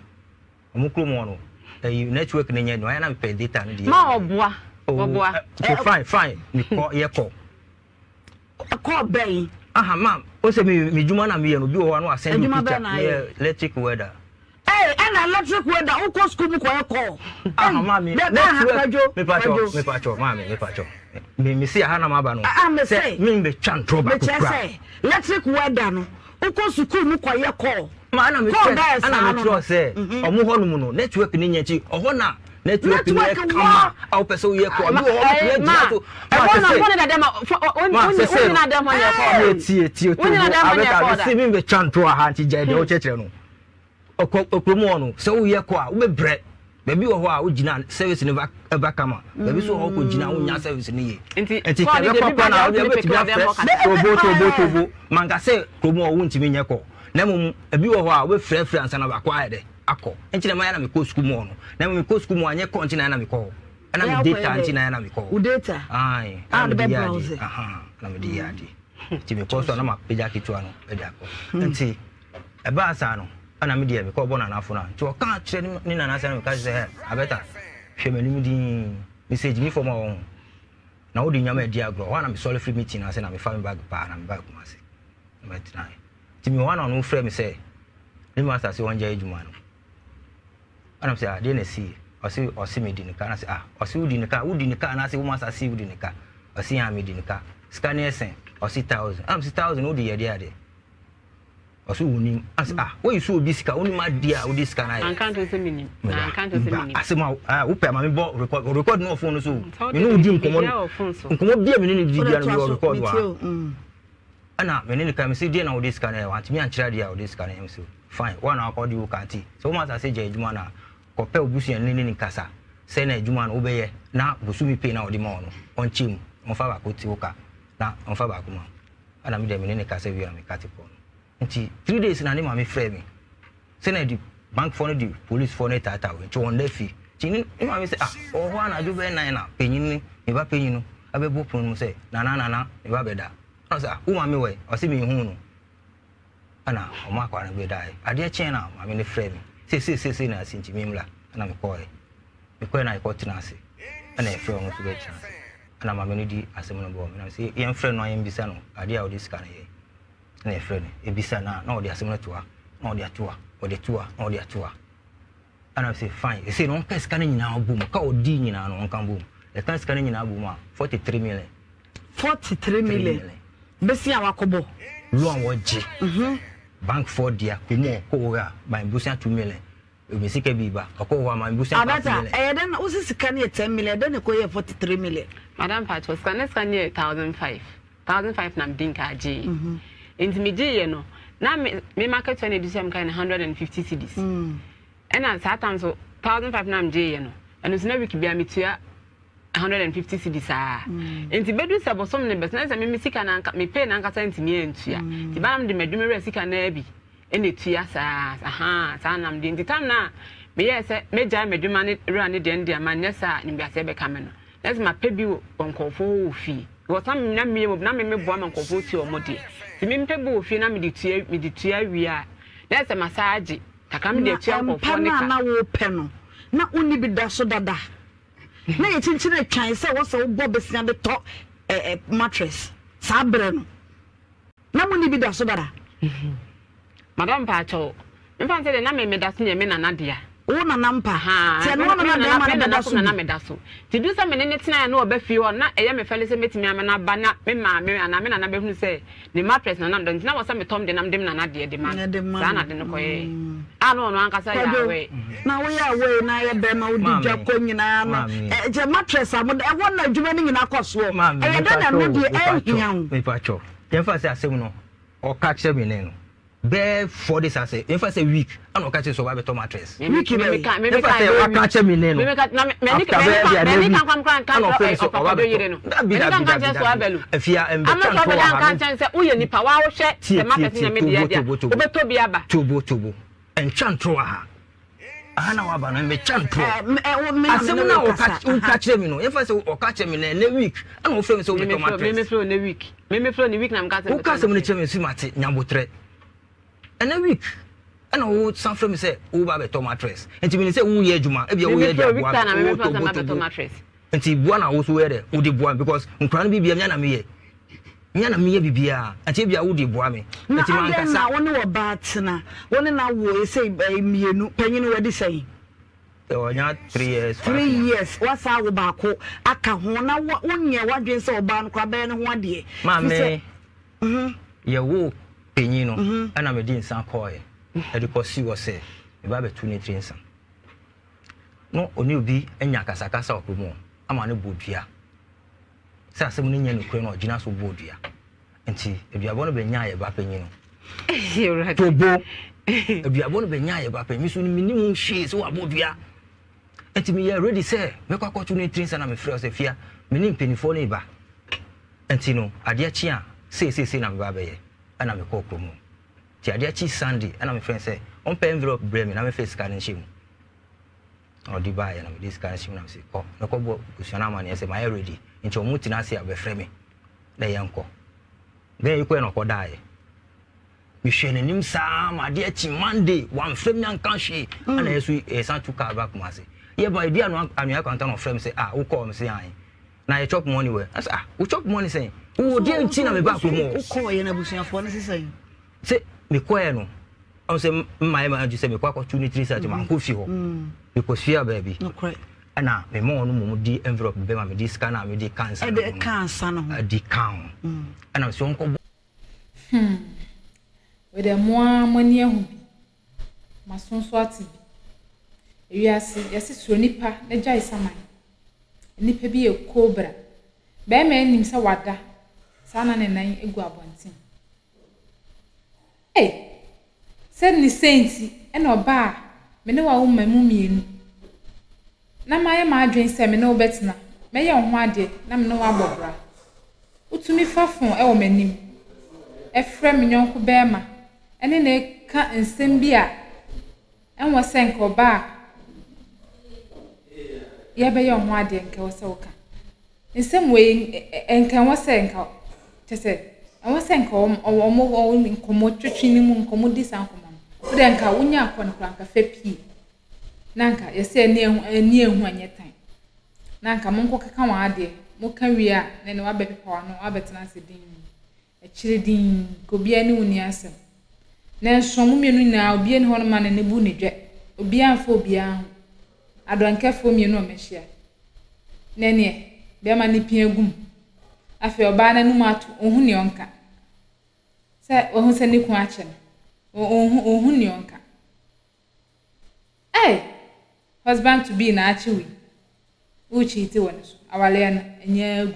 omukro mo no network ne nya no ya na me data no de ma oboa fine me call ye call bay aha ma'am o se me juma na me ye no bi o wa no asend picture electric weather and electric weather who go school ko ye call aha ma'am me pacho ma'am me pacho me see ha na ma ba no say me be twan trouble ko say electric weather no who go school mu ko ye call ma na me trust say omo ho no mu no network ni nya chi oho na network ni kama au pesa uye ko omo ho no nya to ma na dem oni na dem ho ye call tie abeta me see me be twan trouble ha nti je de o chekere no okromo no se uye ko a wo be bre baby wo ho a wo gina service ni ba kama baby so ho ko gina wo nya service ni ye enti kebe ko na wo be ti bia tobo manga se kromo wo ntimi nye ko na mum abi wo ho a wo frɛ ansa na ba kwa ede akọ enti na ma ya na me ko school mo no na me ko school mo anye ko enti na me ko na me data enti na me ko u data ai and the browser na me di yadi ti me ko so na ma peja kitua no e di akọ enti e ba asa no ana me dia me ko bona na afo na nti o kan kire ni na na asa na me ka se abeta hwe mani mu din message mi for ma na wo di nyama e di agro wa na me solve free meeting na se na me fa me bag pa na me bag kuma se na me try ti me wana no frɛ me sɛ me master se wonja ejuma no ana me sɛ ade na si o si me di nika na sɛ o si udi nika na sɛ wo master si udi nika o si ha me di nika scan esen o si 1000 am si 1000 wo di ye de ade o si woni as wo yi so obi sika woni ma dia wo di sika na ye an kan to se minim an kan to se minim asema wo pe ma me bo record no phone so me no udi nkomo bia me ni di dia no record wa ana me ni ka me se dia na wo di sika na ye want me an kira dia wo di sika na ye so fine one akodi wo kanti so ma sa se je ejuma na ko pe obusu en ni kasa se na ejuma na wo be ye na busu mi pe na wo di ma ono on chim on fa ba ko ti wo ka na on fa ba ko ma ana me de me ni kasa wi na me ka ti ko nti 3 days na ni ma me frɛ me se na di bank phone di police phone tata we nti won da fi ti ni ma me se o ho na jo be nan na penyin ni me ba penyin no abebo pon mu se na me ba be da no sa wo ma me we o se me hu no ana o ma kwa na be dai ade chen na ma me ne frɛ me se na asinti me mla ana me ko na ko tina ase ana e frɛ no so be chan ana ma me no di asem no bo me na se yen frɛ no yen bisa no ade a o di scan ye na e frɛ no e bisa na o di asem no toa na o di atoa o di toa na o di atoa ana say fine e say no pes scan nyina obum ka o di nyina no kan bum e kan scan nyina bum 43 million besi awakobo lo an woje bank for dia komo ko wa my busia 2 million we sika biba ko wa my busia 5 million then usi sika ne 10 million then ko ye 43 million madam patch was scan ne 1005 na mdinka ji enti me je ye no na me market when edusem kan 150 cedis and at times so 1005 na mje ye no and it's na week bia metua 150 cedis enti bedu se bosom ne bes na se me sika na me pay na nkasa enti me entua ti ba me de medumere sika na bi ene tua sa na me de time na me ye se meja meduma ne ra ne de ndi amanya sa ni bia se be ka me no let's ma pay bi onkofo wo fi wo sam na me bo am onkofo ti o mode ti me pay bi wo fi na me de tua wi a let's massage taka me de tua onkofo ne ka na wo pe no na uni bi da so dada na ye chinchina twan se wo so bo besia de to mattress sabre no na mo ni bi da so dada madam pacho mfa se de na me da so nye me na dia wo na nampa ti no na me da so ti du se me ne tena na oba fi ho na eye me fele se metimi amena ba na me ma me na me na be hunu se ni mattress na do ntina wo se me tom de nam dem na de de ma sa na de no koye no ankasa ya we na wo ya we na ye be ma wo di ja ko nyina no je mattress amode e won na adwuma ni nyina koso e ye da na no di e hian me pacho ye fa se asem no o ka kye me ne no be for this as in fact a week and o ka che so ba beto mattress week me ka che me ne no me ka kwam kan o ba do yire no me ka kan che so abelu afia embe kan so ba kan che se uye nipa wa wo hwe se market na me dia dia o beto bi aba tobo enchantro ha ana wa ba no me chantro asem na o ka che me no in fact o ka che me ne week and o frame so beto mattress me flow ne week me flow ne week na me ka se o ka se me che me su mate nyambotre and a week ana wo san frɛ me sɛ wo ba beto mattress enti me say wo ye adwuma e bia wo ye dia boa enti boa na wo so we de wo de boa because nkran no bibia nya na me ye nya na me ye bibia enti bia wo de boa me enti man kasa na wo ne wo ba tena wo ne na wo say mienu panyin wo de say nya 3 years 3 years wasa wo ba ko aka ho na wonye wadwen sɛ oba no kwa be ne ho ade ma me ye wo panyin no ana me di nsan koye e de kosi wo se me ba betu ne trinsa no oni obi enya kasakasa opomo ama ne bodua se asem ne nya ne kure no ogina so bodua enti eduabo no benya ye ba panyin no tobo eduabo no benya ye ba panyin so ni minimum hwe so wa bodua enti me ye ready say me kwa kwachu ne trinsa na me frɛ se fia me ni mpenifo ne ba enti no ade achi a se na me ba be ye ana me kɔ kromo ti ade achi Sunday ana me friend say on pay envelope bre me na me face scan nhyem odi ba ya na me scan nhyem na me say kɔ na kɔ bo kusiana ma ne say my ready nti omuti na say abɛfrɛ me na ye nkɔ then ikɔ na kɔ dae me hwɛ nanim saa ma ade achi Monday wan frɛ me anka hwe ana yesu san to car back ma say ye ba dia no anua kwanta no frɛ me say wo call me say an na ye chop money we I say we chop money say wo dia nti na me ba ko mo wo call ye na busuafo no say me koye no on say my ju say me kwa tu ni 3 search man ko fi ho because fear baby no correct ana me mo no mo di envelope be ma me di scanner me di cancer e de cancer no di count ana so onko we de mo amani ahu bi masonso ati bi ewiase yesi suro nipa na jai saman nipa bi e cobra be ma enim se wada sana ne nan egu abontin said ni senti ena oba me ne wa wo mamu mienu na maye ma adwen se me ne obetena me ye ho ade na me ne wa bobra utumi fafon e wo manim e frɛ me nyonko be ma ene ne ka nsem bi a enwo senka oba ye be ye ho ade nka wo se wo ka nsem we enka wo senka tese I senka omo nkomo twetwini mu nkomo di sankomo wo de nka wonya akon kranka fa pii nanka yese ani ehu anyetan nanka monko keka wa ade mo ka wi a ne ne wabepepa wa no abetena se din e kire din ko bia ne woni asem na nso mo mienu na obi ne ho no ma ne bu ne dwe obi anfa obi an adonkefo mienu o mehia ne ne be ma ne pia gum afi oba na num atu ohun ne onka se ohun se ne ku ache no ohun ne onka husband to be na ache wi uchi ite woni so awale na enya agu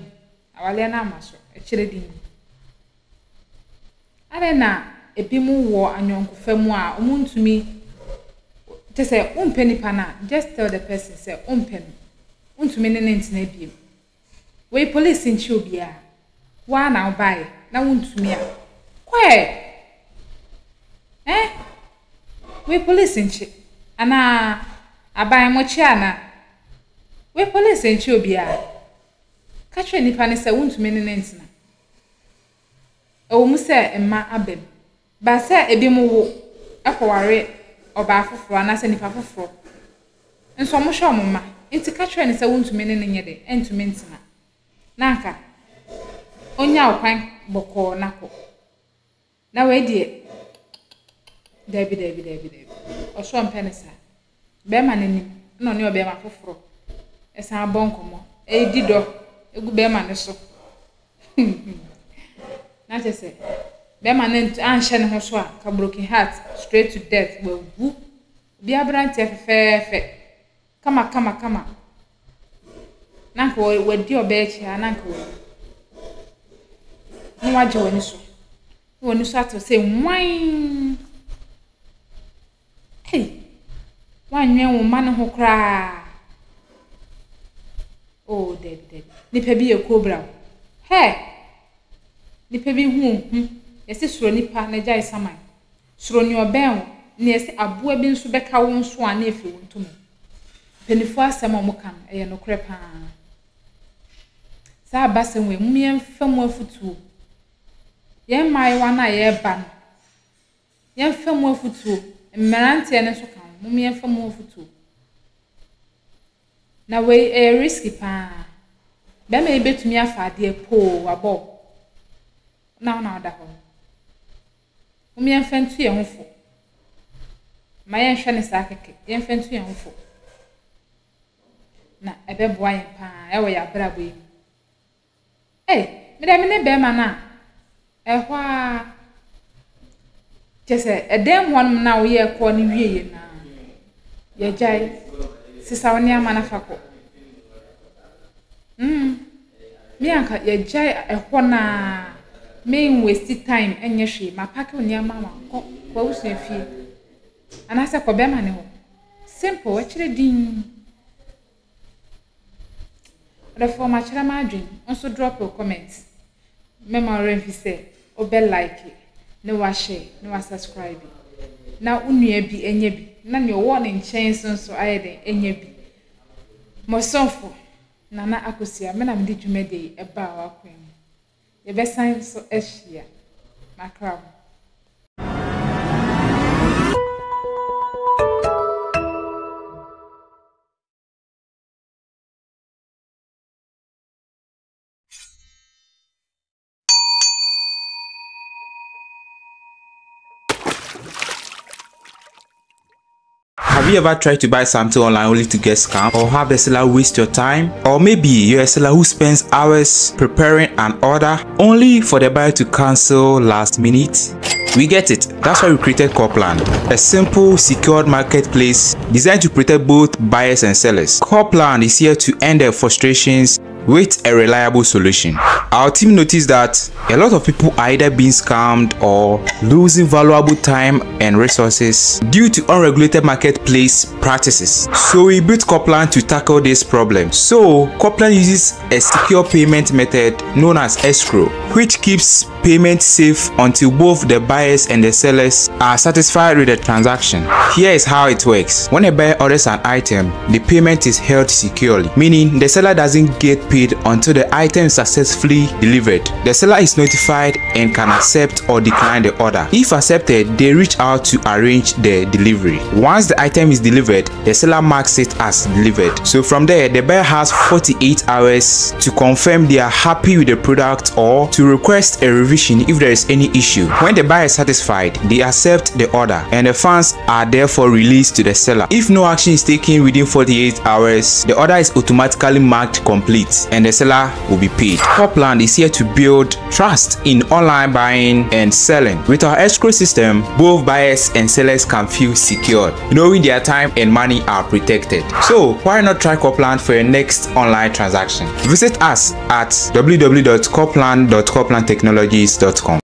awale na amaso e kire din are na ebimu wo anyonko famu a omuntumi te se umpeni pana just tell the person say umpeni untumi ne ntina biem we police nchi obia wa na obae na wontumi a kwe we police nchi ana abae mochi ana we police nchi obia ka twa nipa ne se wontumi ne ntina o mu se emma abem ba se ebi mu wo akware oba foforo na se nipa foforo nso mo hwe mo ma nti ka twa ne se wontumi ne nye de entumi ntina nanka onya okwan boko nako na we die debi oso mpenesa be ma nanim no ne obe ma foforo esa bonkomo dido egu be ma ne so na tese be ma ne anhye ne ho so a ka broken heart straight to death we wu bi abrante fefefe kama nanka we di obechi nanka we no waje woni so ato say wan wanwe wo ma ne ho kra oh dead nipa bi e cobra nipa bi hu yesi suro nipa na jai saman suro ni oben na yesi aboa bi nso beka wo nso a na efi wo ntom penifo asem a mo kan e no kre pa sa basem we mumien famu afutuo ye mai wa na ye ba no ye famu afutuo mmerante ne so kan mo me fa mo futu na we risky pa be me betumi afa ade po abo na da ho mo me fa ntu ye ho fo ma ye hwe ne sa keke ye fa ntu ye ho fo na ebe boa ye pa e wo ya bra bo yi me ne be ma na ho a Jesse, a damn one now we are calling you now. Ye jai, Sister Manafako. Mianka, ye jai a wana main wasted time and ye she, my pack on your mamma, close your feet. And I said, Cobemano. Simple, actually, ding. The former Chalamajin also drop your comments. Memory, if you say, or bell like it. No wa share, no wa subscribe. Na unua bi enye bi. Na ne wo ne nchen so ayede enye bi. Mosonfo Nana Akosia me na me di dwumede e ba wa kwen. Ye be san so ehia. Makram. Have you ever tried to buy something online only to get scammed, or have the seller waste your time? Or maybe you're a seller who spends hours preparing an order only for the buyer to cancel last minute? We get it. That's why we created Coplan, a simple, secured marketplace designed to protect both buyers and sellers. Coplan is here to end their frustrations with a reliable solution. Our team noticed that a lot of people are either being scammed or losing valuable time and resources due to unregulated marketplace practices. So we built Coplan to tackle this problem. So Coplan uses a secure payment method known as escrow, which keeps payment safe until both the buyers and the sellers are satisfied with the transaction. Here is how it works. When a buyer orders an item, the payment is held securely, meaning the seller doesn't get paid until the item is successfully delivered. The seller is notified and can accept or decline the order. If accepted, they reach out to arrange the delivery. Once the item is delivered, the seller marks it as delivered. So from there, the buyer has 48 hours to confirm they are happy with the product or to request a revision if there is any issue. When the buyer is satisfied, they accept the order and the funds are therefore released to the seller. If no action is taken within 48 hours, the order is automatically marked complete and the seller will be paid. Coplan is here to build trust in online buying and selling. With our escrow system, both buyers and sellers can feel secured, knowing their time and money are protected. So why not try Coplan for your next online transaction? Visit us at www.coplan.coplantechnologies.com.